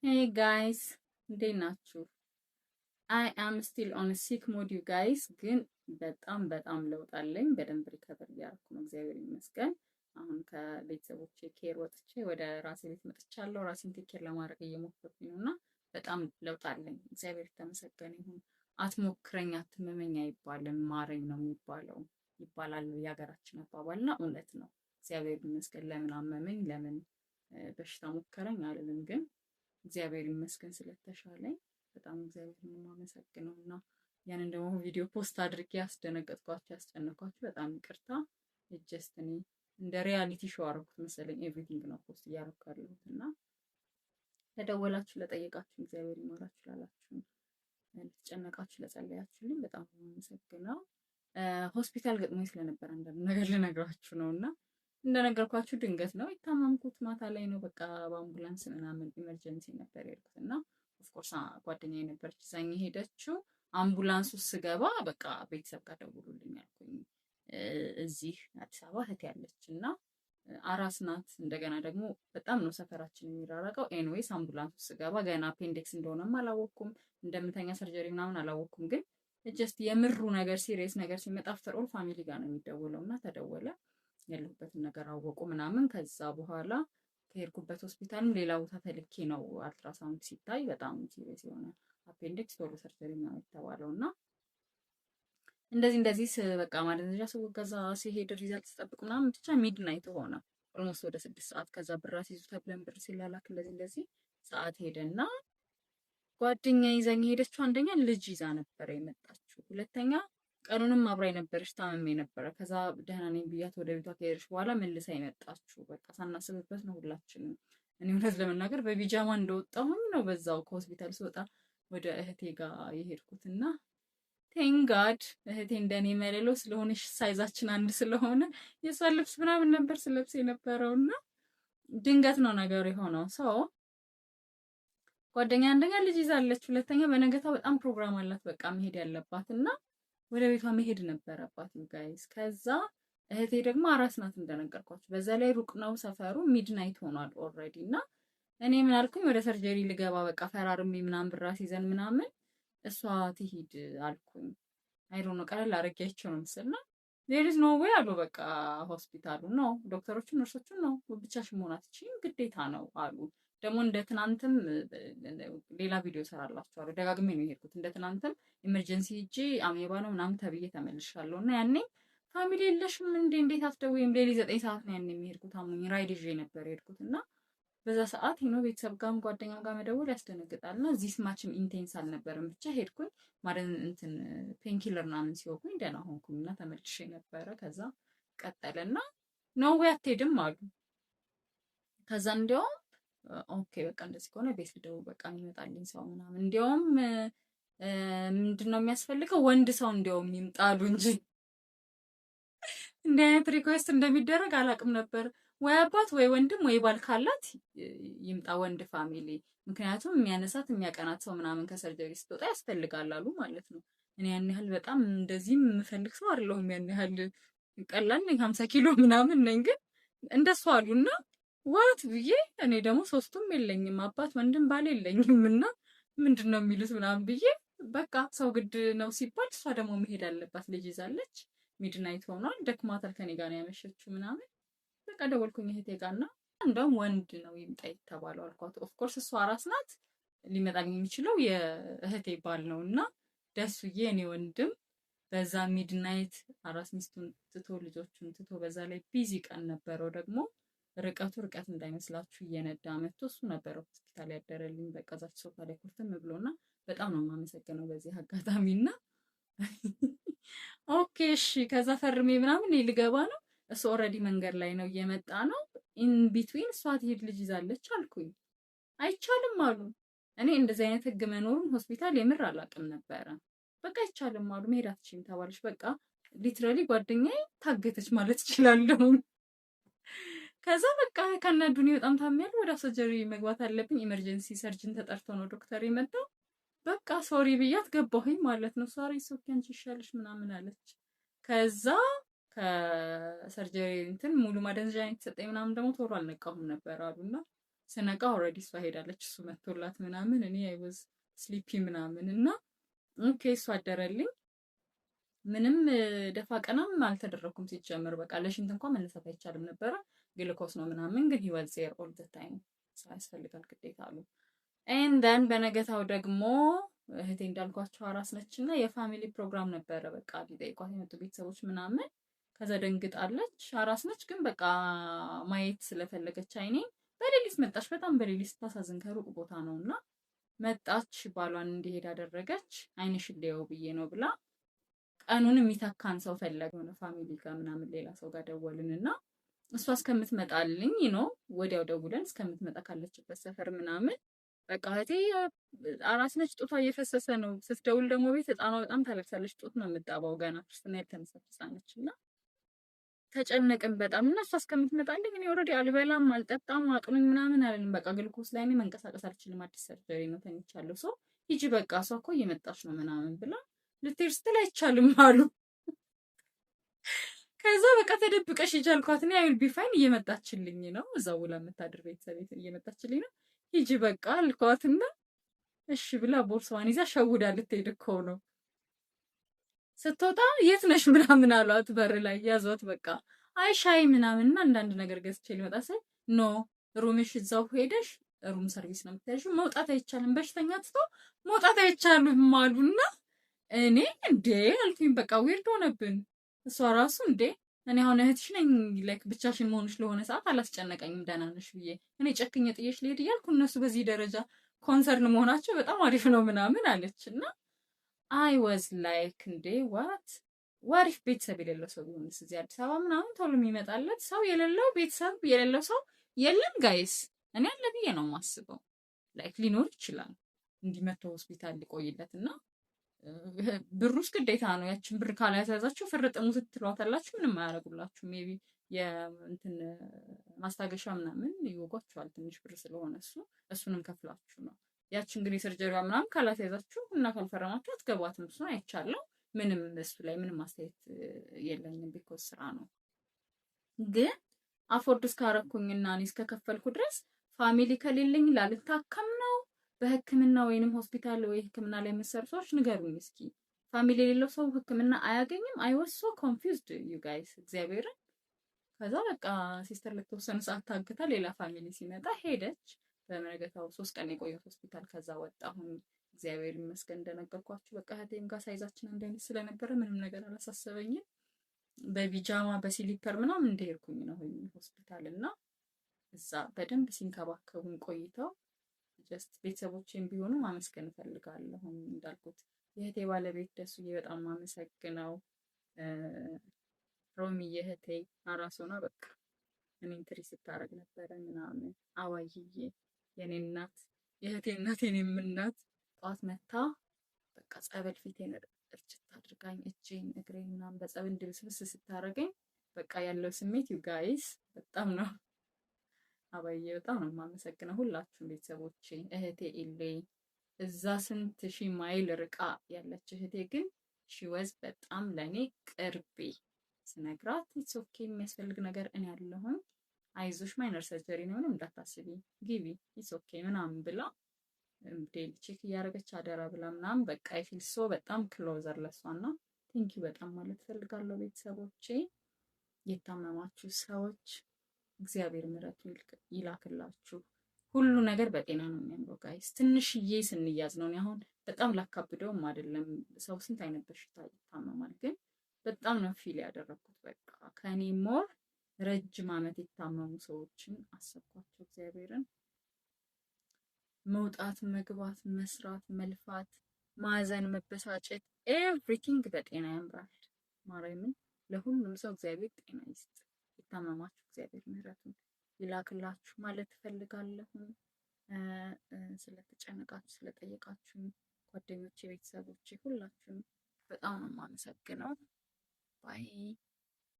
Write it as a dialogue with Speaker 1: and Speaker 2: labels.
Speaker 1: Hey guys, እንዴት ናችሁ? I am still on a sick mode you guys ግን በጣም ለውጥ አለኝ። በደንብ ሪከቨር እያደረኩ ነው፣ እግዚአብሔር ይመስገን። አሁን ከቤተሰቦቼ ኬር ወጥቼ ወደ ራሴ ቤት መጥቻለሁ። ራሴን ቴክ ኬር ለማድረግ እየሞከርኩኝ ነው እና በጣም ለውጥ አለኝ። እግዚአብሔር የተመሰገነ ይሁን። አትሞክረኝ አትመመኝ አይባልም፣ ማረኝ ነው የሚባለው ይባላል የሀገራችን አባባልና እውነት ነው። እግዚአብሔር ይመስገን። ለምን አመመኝ ለምን በሽታ ሞከረኝ አልልም ግን እግዚአብሔር ይመስገን ስለተሻለኝ በጣም እግዚአብሔርን የማመሰግነው እና ያንን ደግሞ ቪዲዮ ፖስት አድርጌ ያስደነገጥኳችሁ ያስጨነኳችሁ በጣም ይቅርታ። ጀስት እኔ እንደ ሪያሊቲ ሾው አደረኩት መሰለኝ። ኤቭሪቲንግ ነው ፖስት እያደረኩ ያለሁት እና ለደወላችሁ ለጠየቃችሁ እግዚአብሔር ይማራችሁ፣ ላላችሁ ለተጨነቃችሁ ለጸለያችሁልኝ በጣም የማመሰግነው። ሆስፒታል ገጥሞኝ ስለነበር አንዳንድ ነገር ልነግራችሁ ነው እና እንደነገርኳችሁ ድንገት ነው የታመምኩት። ማታ ላይ ነው በቃ በአምቡላንስ ምናምን ኢመርጀንሲ ነበር የሄድኩት እና ኦፍኮርስ ጓደኛዬ ነበረች እዛኝ ሄደችው። አምቡላንስ ውስጥ ስገባ በቃ ቤተሰብ ጋር ደውሉልኝ አልኩኝ። እዚህ አዲስ አበባ እህት ያለች እና አራስ ናት። እንደገና ደግሞ በጣም ነው ሰፈራችን የሚራራቀው። ኤንዌይስ አምቡላንስ ውስጥ ስገባ ገና አፔንዲክስ እንደሆነም አላወቅኩም፣ እንደምተኛ ሰርጀሪ ምናምን አላወቅኩም። ግን ጀስት የምሩ ነገር ሲሪየስ ነገር ሲመጣ አፍተር ኦል ፋሚሊ ጋር ነው የሚደወለው እና ተደወለ። ያለሁበትን ነገር አወቁ ምናምን። ከዛ በኋላ ከሄድኩበት ሆስፒታልም ሌላ ቦታ ተልኬ ነው አልትራሳውንድ ሲታይ በጣም ሲሪየስ የሆነ አፔንዲክስ ቶሎ ሰርጀሪ ነው የተባለው እና እንደዚህ በቃ ማደንዘዣ ስወገዛ ሲሄድ ሪዛልት ስጠብቅ ምናምን ብቻ ሚድናይት ሆነ ኦልሞስት ወደ 6 ሰዓት። ከዛ ብር አስይዙ ተብለን ብር ሲላላክ እንደዚህ ሰዓት ሄደና ጓደኛ ይዛኝ ሄደችው። አንደኛ ልጅ ይዛ ነበረ የመጣችው፣ ሁለተኛ ቀኑንም አብራኝ ነበረች፣ ታምሜ ነበረ። ከዛ ደህና ነኝ ብያት ወደ ቤቷ ከሄደች በኋላ መልሳ የመጣችው። በቃ ሳናስብበት ነው ሁላችንም። እኔ እውነት ለመናገር በቢጃማ እንደወጣሁኝ ነው በዛው ከሆስፒታል ስወጣ ወደ እህቴ ጋር የሄድኩትና ቴንጋድ እህቴ እንደኔ መለሎ ስለሆነች ሳይዛችን አንድ ስለሆነ የሷን ልብስ ምናምን ነበር ስለብስ የነበረውና ድንገት ነው ነገሩ የሆነው። ሰው ጓደኛ አንደኛ ልጅ ይዛለች፣ ሁለተኛ በነገታ በጣም ፕሮግራም አላት በቃ መሄድ ያለባት እና ወደ ቤቷ መሄድ ነበረባት ጋይስ። ከዛ እህቴ ደግሞ አራስ ናት እንደነገርኳችሁ፣ በዛ ላይ ሩቅ ነው ሰፈሩ፣ ሚድናይት ሆኗል ኦልሬዲ። እና እኔ ምን አልኩኝ ወደ ሰርጀሪ ልገባ በቃ ፈራርሜ ምናምን ብር አስይዘን ምናምን እሷ ትሂድ አልኩኝ። አይ ዶንት ኖ ቀለል አድርጌያቸው ነው መሰልና ዜር ኢዝ ኖ ዌይ አሉ። በቃ ሆስፒታሉ ነው ዶክተሮቹ ነርሶቹ ነው ብቻሽን መሆን አትችይም ግዴታ ነው አሉ። ደግሞ እንደ ትናንትም ሌላ ቪዲዮ ሰራላችኋለሁ። ደጋግሜ ነው የሄድኩት። እንደ ትናንትም ኢመርጀንሲ ሂጄ አሜባ ነው ምናምን ተብዬ ተመልሻለሁ። እና ያኔ ፋሚሊ የለሽም እንዴ እንዴት አትደውይም? ሌሊ 9 ሰዓት ነው ያኔ የሚሄድኩት። አሞኝ ራይድ ይዤ ነበር የሄድኩት እና በዛ ሰዓት ነው ቤተሰብ ጋርም ጓደኛም ጋር መደወል ያስደነግጣል። እና እዚህ ስማችም ኢንቴንስ አልነበረም። ብቻ ሄድኩኝ ማለት እንትን ፔንኪለር ምናምን ሲወጉኝ ደህና ሆንኩኝ እና ተመልሼ ነበረ። ከዛ ቀጠለና ነው ወይ አትሄድም አሉ። ከዛ እንዲያውም ኦኬ በቃ እንደዚህ ከሆነ ቤት ልደውል በቃ የሚመጣልኝ ሰው ምናምን እንዲያውም ምንድነው የሚያስፈልገው ወንድ ሰው እንዲያውም ይምጣሉ እንጂ እንዲህ አይነት ሪኩዌስት እንደሚደረግ አላውቅም ነበር። ወይ አባት ወይ ወንድም ወይ ባል ካላት ይምጣ ወንድ ፋሚሊ፣ ምክንያቱም የሚያነሳት የሚያቀናት ሰው ምናምን ከሰርጀሪ ስትወጣ ያስፈልጋል አሉ ማለት ነው። እኔ ያን ያህል በጣም እንደዚህም የምፈልግ ሰው አይደለሁም። ያን ያህል ቀላል ነኝ፣ 50 ኪሎ ምናምን ነኝ። ግን እንደሱ አሉና ዋት ብዬ እኔ ደግሞ ሶስቱም የለኝም አባት ወንድም ባል የለኝም እና ምንድነው የሚሉት ምናምን ብዬ በቃ ሰው ግድ ነው ሲባል እሷ ደግሞ መሄድ አለባት ልጅ ይዛለች። ሚድናይት ሆኗል፣ ደክማታል፣ ከኔ ጋር ነው ያመሸችው ምናምን። በቃ ደወልኩኝ እህቴ ጋርና እንደውም ወንድ ነው ይምጣ የተባለው አልኳት። ኦፍኮርስ እሷ አራስ ናት፣ ሊመጣልኝ የሚችለው የእህቴ ባል ነው እና ደሱዬ እኔ ወንድም በዛ ሚድናይት አራስ ሚስቱን ትቶ ልጆቹን ትቶ በዛ ላይ ቢዚ ቀን ነበረው ደግሞ ርቀቱ ርቀት እንዳይመስላችሁ እየነዳ መጥቶ እሱ ነበረ ሆስፒታል ያደረልኝ። በቃ ዛች ሶፋ ላይ ኩርትም ብሎና በጣም ነው የማመሰግነው በዚህ አጋጣሚና ኦኬ እሺ። ከዛ ፈርሜ ምናምን ልገባ ነው። እሱ ኦልሬዲ መንገድ ላይ ነው እየመጣ ነው። ኢን ቢትዊን እሷ ትሄድ ልጅ ይዛለች አልኩኝ። አይቻልም አሉ። እኔ እንደዚህ አይነት ህግ መኖሩን ሆስፒታል የምር አላውቅም ነበረ። በቃ አይቻልም አሉ። መሄድ አትችይም ተባለች። በቃ ሊትራሊ ጓደኛዬ ታገተች ማለት እችላለሁ። ከዛ በቃ ከነዱኒ በጣም ታሚያለሁ፣ ወደ ሰርጀሪ መግባት አለብኝ። ኢመርጀንሲ ሰርጅን ተጠርቶ ነው ዶክተር የመጣው። በቃ ሶሪ ብያት ገባሁኝ ማለት ነው። ሶሪ ሶኪ አንቺ ይሻልሽ ምናምን አለች። ከዛ ከሰርጀሪ እንትን ሙሉ ማደንዘዣ የተሰጠኝ ምናምን ደግሞ ቶሎ አልነቃሁም ነበር አሉና ስነቃ ኦልሬዲ እሷ ሄዳለች፣ እሱ መጥቶላት ምናምን እኔ አይ ዋዝ ስሊፒ ምናምን እና ኦኬ እሱ አደረልኝ። ምንም ደፋ ቀናም አልተደረኩም ሲጀምር። በቃ ለሽንት እንኳን መነሳት አይቻልም ነበረ፣ ግሉኮስ ነው ምናምን። ግን he was there all the time ሰው ያስፈልጋል ግዴታ አሉ። ኤንድ ደን በነገታው ደግሞ እህቴ እንዳልኳቸው አራስ ነች እና የፋሚሊ ፕሮግራም ነበረ። በቃ ሊጠይቋት የመጡ ቤተሰቦች ምናምን። ከዛ ደንግጣለች። አራስ ነች ግን በቃ ማየት ስለፈለገች አይኔ በሌሊት መጣች። በጣም በሌሊት ስታሳዝን፣ ከሩቅ ቦታ ነው እና መጣች። ባሏን እንዲሄድ አደረገች። አይንሽን ልየው ብዬ ነው ብላ ቀኑን የሚተካን ሰው ፈለገ። የሆነ ፋሚሊ ጋር ምናምን ሌላ ሰው ጋር ደወልን እና እሷ እስከምትመጣልኝ ነው ወዲያው ደውለን እስከምትመጣ ካለችበት ሰፈር ምናምን በቃ እህቴ አራስ ነች፣ ጡቷ እየፈሰሰ ነው። ስትደውል ደግሞ ቤት ህፃኗ በጣም ታለቅሳለች። ጡት ነው የምጣባው ገና ክርስትና ያልተነሳች ህፃን ነች እና ተጨነቅን በጣም እና እሷ እስከምትመጣልኝ እኔ ኦልሬዲ አልበላም አልጠጣም አጥኑኝ ምናምን አለንም። በቃ ግልኮስ ላይ እኔ መንቀሳቀስ አልችልም፣ አዲስ ሰርጀሪ ነው ተኝቻለሁ። ሰው ሂጂ በቃ እሷ እኮ እየመጣች ነው ምናምን ብላ ልትሄድ ስትል አይቻልም አሉ። ከዛ በቃ ተደብቀሽ ሂጂ አልኳት። እኔ አይል ቢፋይን እየመጣችልኝ ነው፣ እዛው ውላ የምታድር ቤተሰብ እየመጣችልኝ ነው፣ ሂጂ በቃ አልኳትና እሺ ብላ ቦርሳዋን ይዛ ሸውዳ ልትሄድ እኮ ነው። ስትወጣ የት ነሽ ምናምን አሏት፣ በር ላይ ያዟት። በቃ አይ ሻይ ምናምንና አንዳንድ ነገር ገዝቼ ሊመጣ ስል ኖ ሩምሽ እዛው ሄደሽ ሩም ሰርቪስ ነው የምታይው፣ መውጣት አይቻልም፣ በሽተኛ ትቶ መውጣት አይቻልም አሉና እኔ እንዴ አልኩኝ። በቃ ዊርድ ሆነብን። እሷ ራሱ እንዴ እኔ አሁን እህትሽ ነኝ ላይክ ብቻሽን መሆንሽ ለሆነ ሰዓት አላስጨነቀኝም ደህና ነሽ ብዬ እኔ ጨክኜ ጥዬሽ ልሄድ እያልኩ እነሱ በዚህ ደረጃ ኮንሰርን መሆናቸው በጣም አሪፍ ነው ምናምን አለች እና አይ ዋዝ ላይክ እንዴ ዋሪፍ ቤተሰብ የሌለው ሰው ቢሆንስ እዚህ አዲስ አበባ ምናምን ቶሎ የሚመጣለት ሰው የሌለው ቤተሰብ የሌለው ሰው የለም ጋይስ። እኔ አለ ብዬ ነው የማስበው። ላይክ ሊኖር ይችላል እንዲመቶ ሆስፒታል ሊቆይለት እና ብሩስ ግዴታ ነው። ያችን ብር ካላያዛችሁ ፍርጥሙ ስትሏታላችሁ ምንም አያደርጉላችሁ። ሜቢ የእንትን ማስታገሻ ምናምን ይወጓችኋል ትንሽ ብር ስለሆነ እሱንም ከፍላችሁ ነው። ያችን ግን የሰርጀሪዋ ምናምን ካላስያዛችሁ እና ካልፈረማችሁ አትገቧትም። እሱን አይቻለሁ። ምንም እሱ ላይ ምንም አስተያየት የለኝም። ቢኮዝ ስራ ነው። ግን አፎርድ እስካረኩኝና እኔ እስከከፈልኩ ድረስ ፋሚሊ ከሌለኝ ላልታከም ነው በህክምና ወይንም ሆስፒታል ወይ ህክምና ላይ የምትሰሩ ሰዎች ንገሩኝ እስኪ። ፋሚሊ የሌለው ሰው ህክምና አያገኝም? አይ ዋዝ ሶ ኮንፊውዝድ ዩ ጋይስ እግዚአብሔርን። ከዛ በቃ ሲስተር ለተወሰነ ሰዓት ታግታ ሌላ ፋሚሊ ሲመጣ ሄደች። በመነገታው 3 ቀን የቆየሁት ሆስፒታል። ከዛ ወጣሁኝ። እግዚአብሔር ይመስገን እንደነገርኳችሁ በቃ እህቴም ጋር ሳይዛችን አንድ አይነት ስለነበረ ምንም ነገር አላሳሰበኝም። በቢጃማ በሲሊፐር ምናምን እንደሄድኩኝ ነው ሆስፒታል እና እዛ በደንብ ሲንከባከቡኝ ቆይተው ጀስት ቤተሰቦቼም ቢሆኑ ማመስገን እፈልጋለሁ። እንዳልኩት የእህቴ ባለቤት ደሱዬ በጣም ማመሰግነው። ሮሚ የእህቴ አራስ ሆና በቃ እኔን ትሪ ስታረግ ነበረ ምናምን። አዋይዬ የኔ እናት የእህቴ እናት የኔም እናት ጠዋት መታ በቃ ጸበል ፊቴን እርጭት አድርጋኝ እጄን እግሬን ምናምን በጸበል ድብስብስ ስታረገኝ በቃ ያለው ስሜት ዩ ጋይስ በጣም ነው። አባዬ በጣም ነው የማመሰግነው ሁላችሁም ቤተሰቦቼ። እህቴ ኢሌ እዛ ስንት ሺህ ማይል ርቃ ያለች እህቴ ግን ሺወዝ በጣም ለኔ ቅርቤ ስነግራት ኢትስ ኦኬ የሚያስፈልግ ነገር እኔ ያለሁኝ አይዞሽ ማይነር ሰርጀሪ ነው እንዳታስቢ ግቢ ኢትስ ኦኬ ምናምን ብላ ዴል ቼክ እያደረገች አደራ ብላ ምናምን በቃ አይፊል ሶ በጣም ክሎዘር ለሷና ቴንኪ በጣም ማለት ፈልጋለሁ ቤተሰቦቼ። የታመማችሁ ሰዎች እግዚአብሔር ምሕረቱ ይላክላችሁ። ሁሉ ነገር በጤና ነው የሚያምረው ጋይስ። ትንሽዬ ስንያዝ ነው። አሁን በጣም ላካብደውም አይደለም። ሰው ስንት አይነት በሽታ ይታመማል፣ ግን በጣም ነው ፊል ያደረኩት። በቃ ከኔ ሞር ረጅም ዓመት የታመሙ ሰዎችን አሰብኳቸው። እግዚአብሔርን መውጣት፣ መግባት፣ መስራት፣ መልፋት፣ ማዘን፣ መበሳጨት ኤቭሪቲንግ በጤና ያምራል። ማርያምን ለሁሉም ሰው እግዚአብሔር ጤና ይስጥ። የታመማችሁ እግዚአብሔር ምሕረቱን ይላክላችሁ ማለት እፈልጋለሁ። ስለተጨነቃችሁ ስለጠየቃችሁ ጓደኞቼ፣ ቤተሰቦቼ ሁላችሁም በጣም ነው የማመሰግነው። ባይ